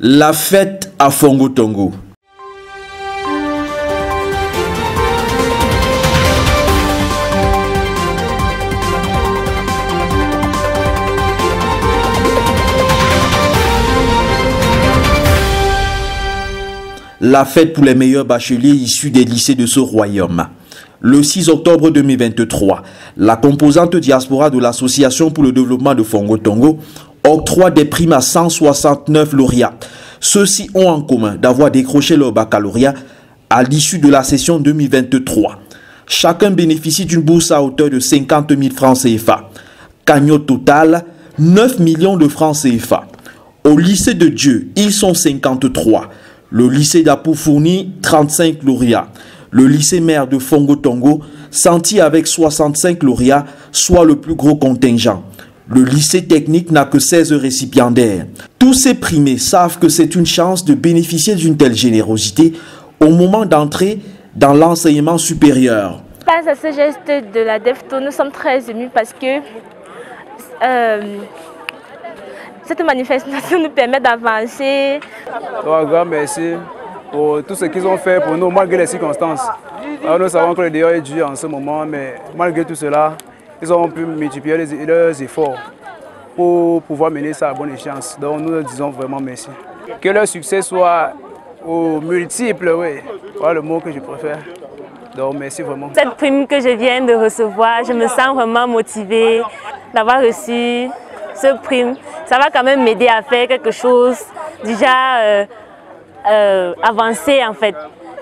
La fête à Fongo Tongo. La fête pour les meilleurs bacheliers issus des lycées de ce royaume. Le 6 octobre 2023, la composante diaspora de l'Association pour le développement de Fongo Tongo octroie des primes à 169 lauréats. Ceux-ci ont en commun d'avoir décroché leur baccalauréat à l'issue de la session 2023. Chacun bénéficie d'une bourse à hauteur de 50 000 francs CFA. Cagnotte totale, 9 millions de francs CFA. Au lycée de Dieu, ils sont 53. Le lycée d'Apou fournit 35 lauréats. Le lycée mère de Fongo Tongo sentit avec 65 lauréats, soit le plus gros contingent. Le lycée technique n'a que 16 récipiendaires. Tous ces primés savent que c'est une chance de bénéficier d'une telle générosité au moment d'entrer dans l'enseignement supérieur. Face à ce geste de la DEFTO, nous sommes très émus parce que cette manifestation nous permet d'avancer. Un grand merci pour tout ce qu'ils ont fait pour nous, malgré les circonstances. Alors nous savons que le dehors est dur en ce moment, mais malgré tout cela, ils ont pu multiplier leurs efforts pour pouvoir mener ça à bonne échéance. Donc nous leur disons vraiment merci. Que leur succès soit aux multiples, oui, voilà le mot que je préfère. Donc merci vraiment. Cette prime que je viens de recevoir, je me sens vraiment motivée d'avoir reçu ce prime. Ça va quand même m'aider à faire quelque chose, déjà avancer en fait.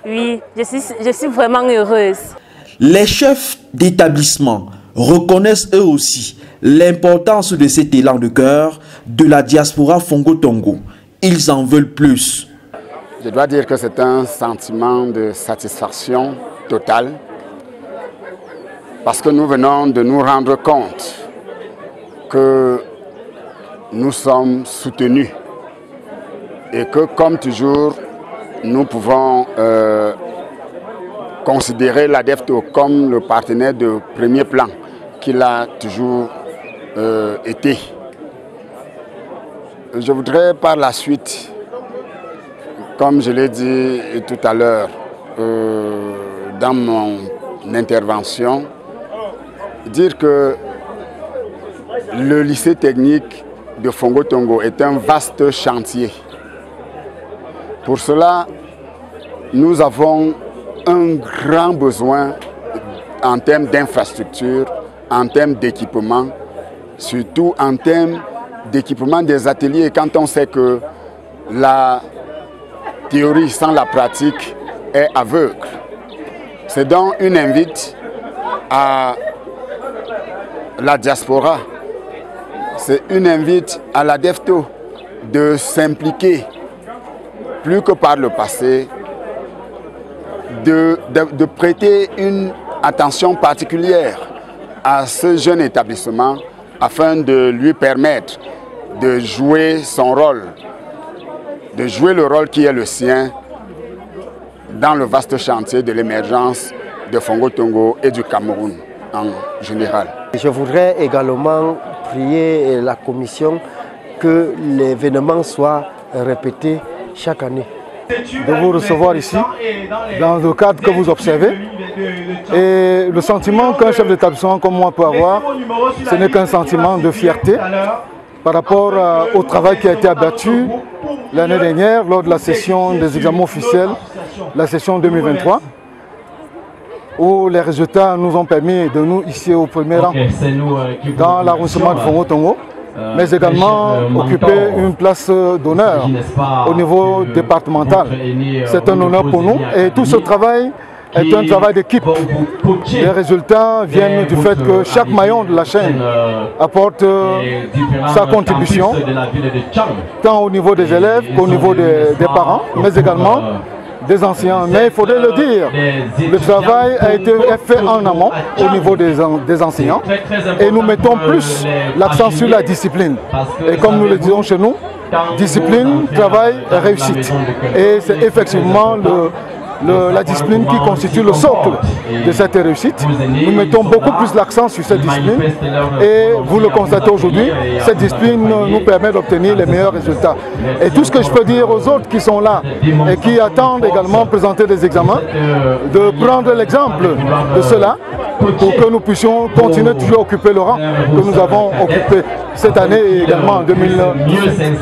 Oui, je suis vraiment heureuse. Les chefs d'établissement reconnaissent eux aussi l'importance de cet élan de cœur de la diaspora Fongo Tongo. Ils en veulent plus. Je dois dire que c'est un sentiment de satisfaction totale parce que nous venons de nous rendre compte que nous sommes soutenus et que comme toujours nous pouvons considérer la DEFTO comme le partenaire de premier plan qu'il a toujours été. Je voudrais par la suite, comme je l'ai dit tout à l'heure dans mon intervention, dire que le lycée technique de Fongo Tongo est un vaste chantier. Pour cela, nous avons un grand besoin en termes d'infrastructure, en termes d'équipement, surtout en termes d'équipement des ateliers, quand on sait que la théorie sans la pratique est aveugle. C'est donc une invite à la diaspora, c'est une invite à la DEFTO de s'impliquer plus que par le passé, de prêter une attention particulière à ce jeune établissement afin de lui permettre de jouer son rôle, de jouer le rôle qui est le sien dans le vaste chantier de l'émergence de Fongo Tongo et du Cameroun en général. Je voudrais également prier la commission que l'événement soit répété chaque année. De vous recevoir ici, dans le cadre que vous observez. Et le sentiment qu'un chef d'établissement comme moi peut avoir, ce n'est qu'un sentiment de fierté par rapport au travail qui a été abattu l'année dernière lors de la session des examens officiels, la session 2023, où les résultats nous ont permis de nous hisser au premier rang dans l'arrondissement de Fongo Tongo, mais également occuper une place d'honneur au niveau départemental. C'est un honneur pour nous et tout ce travail est un travail d'équipe. Les résultats viennent du fait que chaque maillon de la chaîne apporte sa contribution, tant au niveau des élèves qu'au niveau des parents, mais également des enseignants. Mais il faudrait le dire, le travail a été fait en amont au niveau des enseignants et nous mettons plus l'accent sur la discipline. Et comme nous le disons chez nous, discipline, travail, réussite. Et c'est effectivement la discipline qui constitue le socle de cette réussite. Nous mettons beaucoup plus l'accent sur cette discipline et vous le constatez aujourd'hui, cette discipline nous permet d'obtenir les meilleurs résultats. Et tout ce que je peux dire aux autres qui sont là et qui attendent également présenter des examens, de prendre l'exemple de cela pour que nous puissions continuer toujours à occuper le rang que nous avons occupé cette année et également en 2017.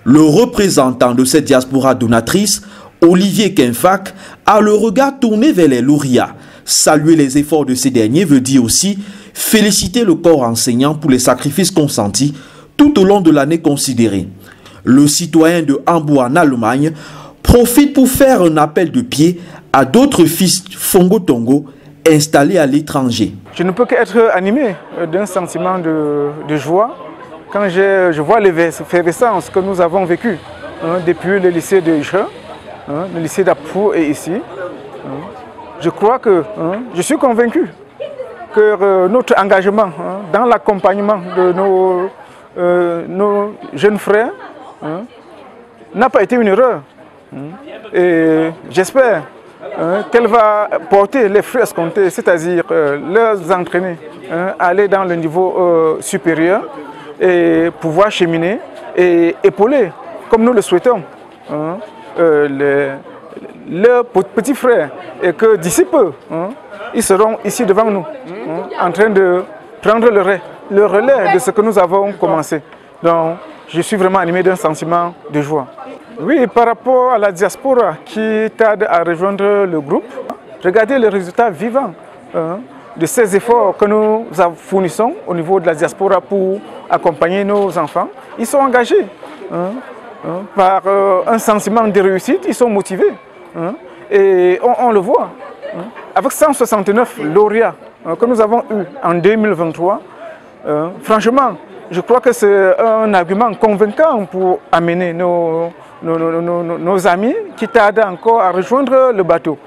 Le représentant de cette diaspora donatrice, Olivier Kenfak, a le regard tourné vers les lauréats. Saluer les efforts de ces derniers veut dire aussi féliciter le corps enseignant pour les sacrifices consentis tout au long de l'année considérée. Le citoyen de Hambourg en Allemagne profite pour faire un appel de pied à d'autres fils Fongo Tongo installés à l'étranger. Je ne peux qu'être animé d'un sentiment de joie quand je vois l'effervescence que nous avons vécue depuis le lycée de Iche, le lycée d'Apou et ici. Je crois que, je suis convaincu que notre engagement dans l'accompagnement de nos jeunes frères n'a pas été une erreur. Et j'espère qu'elle va porter les fruits escomptés, c'est-à-dire les entraîner à aller dans le niveau supérieur et pouvoir cheminer et épauler, comme nous le souhaitons, leurs petits frères, et que d'ici peu, ils seront ici devant nous, en train de prendre le relais de ce que nous avons commencé. Donc, je suis vraiment animé d'un sentiment de joie. Oui, par rapport à la diaspora qui tarde à rejoindre le groupe, regardez les résultats vivants de ces efforts que nous fournissons au niveau de la diaspora pour accompagner nos enfants. Ils sont engagés par un sentiment de réussite, ils sont motivés. Et on le voit. Avec 169 lauréats que nous avons eus en 2023, franchement, je crois que c'est un argument convaincant pour amener nos amis qui tardent encore à rejoindre le bateau.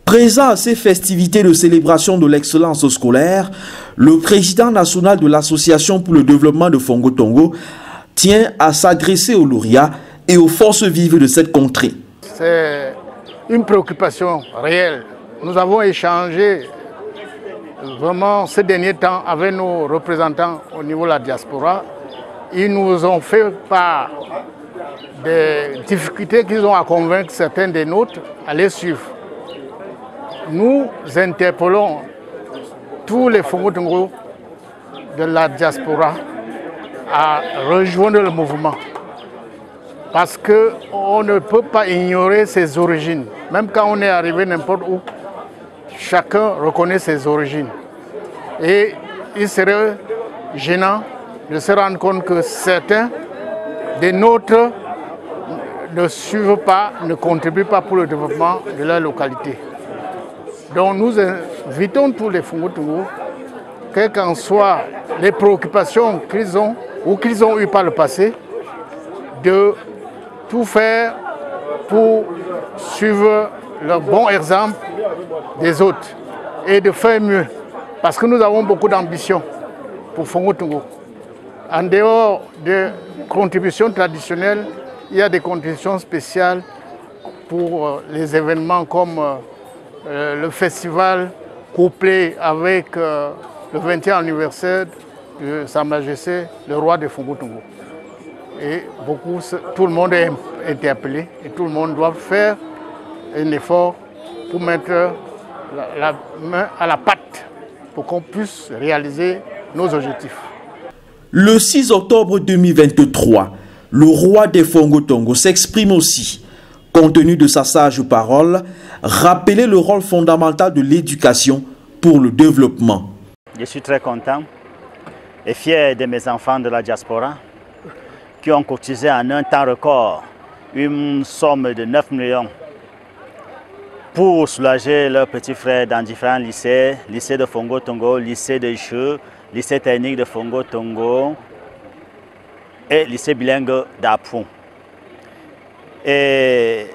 Présent à ces festivités de célébration de l'excellence scolaire, le président national de l'Association pour le développement de Fongo Tongo tient à s'adresser aux lauréats et aux forces vives de cette contrée. C'est une préoccupation réelle. Nous avons échangé vraiment ces derniers temps avec nos représentants au niveau de la diaspora. Ils nous ont fait part des difficultés qu'ils ont à convaincre certains des nôtres à les suivre. Nous interpellons tous les Fongo Tongo de la diaspora à rejoindre le mouvement. Parce qu'on ne peut pas ignorer ses origines. Même quand on est arrivé n'importe où, chacun reconnaît ses origines. Et il serait gênant de se rendre compte que certains des nôtres ne suivent pas, ne contribuent pas pour le développement de leur localité. Donc nous invitons tous les Fongo Tongo, quelles qu'en soient les préoccupations qu'ils ont ou qu'ils ont eues par le passé, de tout faire pour suivre le bon exemple des autres et de faire mieux. Parce que nous avons beaucoup d'ambition pour Fongo Tongo. En dehors des contributions traditionnelles, il y a des contributions spéciales pour les événements comme le festival couplé avec le 20e anniversaire de Sa Majesté, le roi de Fongo Tongo. Et tout le monde est interpellé et tout le monde doit faire un effort pour mettre la main à la pâte pour qu'on puisse réaliser nos objectifs. Le 6 octobre 2023, le roi des Fongo Tongo s'exprime aussi. Compte tenu de sa sage parole, rappeler le rôle fondamental de l'éducation pour le développement. Je suis très content et fier de mes enfants de la diaspora qui ont cotisé en un temps record une somme de 9 millions pour soulager leurs petits frères dans différents lycées, lycée de Fongo Tongo, lycée de Iche, lycée technique de Fongo Tongo et lycée bilingue d'Apou. Et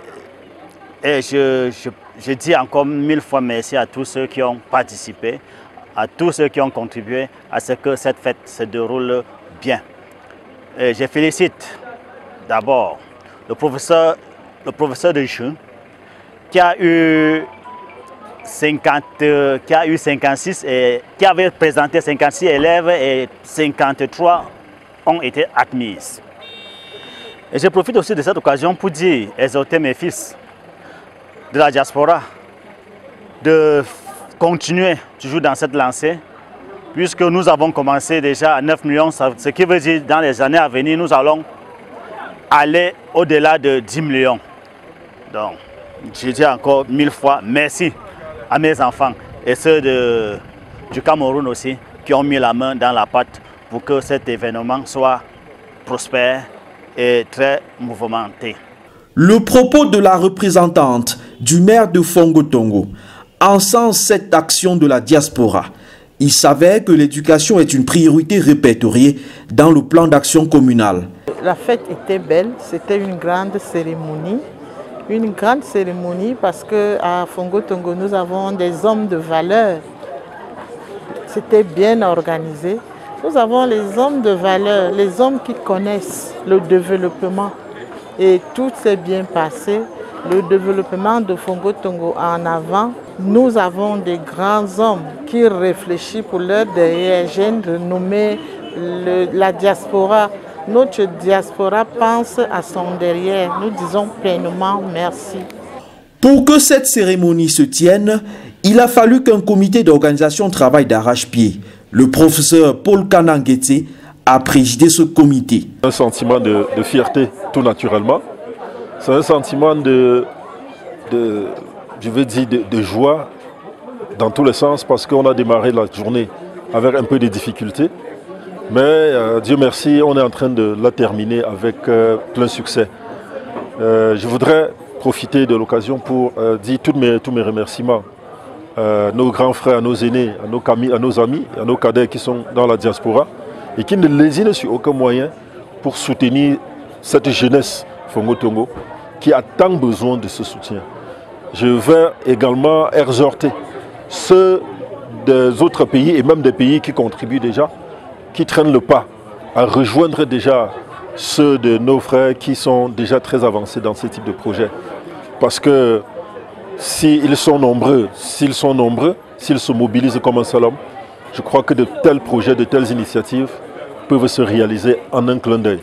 je dis encore 1000 fois merci à tous ceux qui ont participé, à tous ceux qui ont contribué à ce que cette fête se déroule bien. Et je félicite d'abord le professeur de Iche qui a eu 56 et qui avait présenté 56 élèves et 53 ont été admises. Et je profite aussi de cette occasion pour dire, exhorter mes fils de la diaspora de continuer toujours dans cette lancée, puisque nous avons commencé déjà à 9 millions, ce qui veut dire dans les années à venir, nous allons aller au-delà de 10 millions. Donc, je dis encore 1000 fois merci à mes enfants et ceux du Cameroun aussi qui ont mis la main dans la pâte pour que cet événement soit prospère et très mouvementé. Le propos de la représentante du maire de Fongo-Tongo encense cette action de la diaspora. Il savait que l'éducation est une priorité répertoriée dans le plan d'action communal. La fête était belle, c'était une grande cérémonie. Une grande cérémonie parce qu'à Fongo-Tongo, nous avons des hommes de valeur. C'était bien organisé. Nous avons les hommes de valeur, les hommes qui connaissent le développement. Et tout s'est bien passé. Le développement de Fongo-Tongo en avant. Nous avons des grands hommes qui réfléchissent pour leur derrière. J'ai renommé la diaspora. Notre diaspora pense à son derrière. Nous disons pleinement merci. Pour que cette cérémonie se tienne, il a fallu qu'un comité d'organisation travaille d'arrache-pied. Le professeur Paul Kanangete a présidé ce comité. Un sentiment de fierté, tout naturellement. C'est un sentiment de joie dans tous les sens parce qu'on a démarré la journée avec un peu de difficultés. Mais Dieu merci, on est en train de la terminer avec plein succès. Je voudrais profiter de l'occasion pour dire tous mes remerciements à nos grands frères, à nos aînés, à nos amis, à nos cadets qui sont dans la diaspora et qui ne lésinent sur aucun moyen pour soutenir cette jeunesse Fongo-Tongo qui a tant besoin de ce soutien. Je vais également exhorter ceux des autres pays et même des pays qui contribuent déjà, qui traînent le pas à rejoindre déjà ceux de nos frères qui sont déjà très avancés dans ce type de projet. Parce que s'ils sont nombreux, s'ils se mobilisent comme un seul homme, je crois que de tels projets, de telles initiatives peuvent se réaliser en un clin d'œil.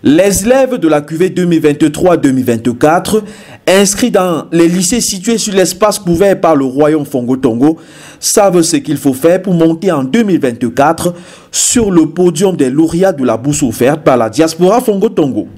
Les élèves de la cuvée 2023-2024, inscrits dans les lycées situés sur l'espace couvert par le royaume Fongo-Tongo, savent ce qu'il faut faire pour monter en 2024 sur le podium des lauréats de la bourse offerte par la diaspora Fongo-Tongo.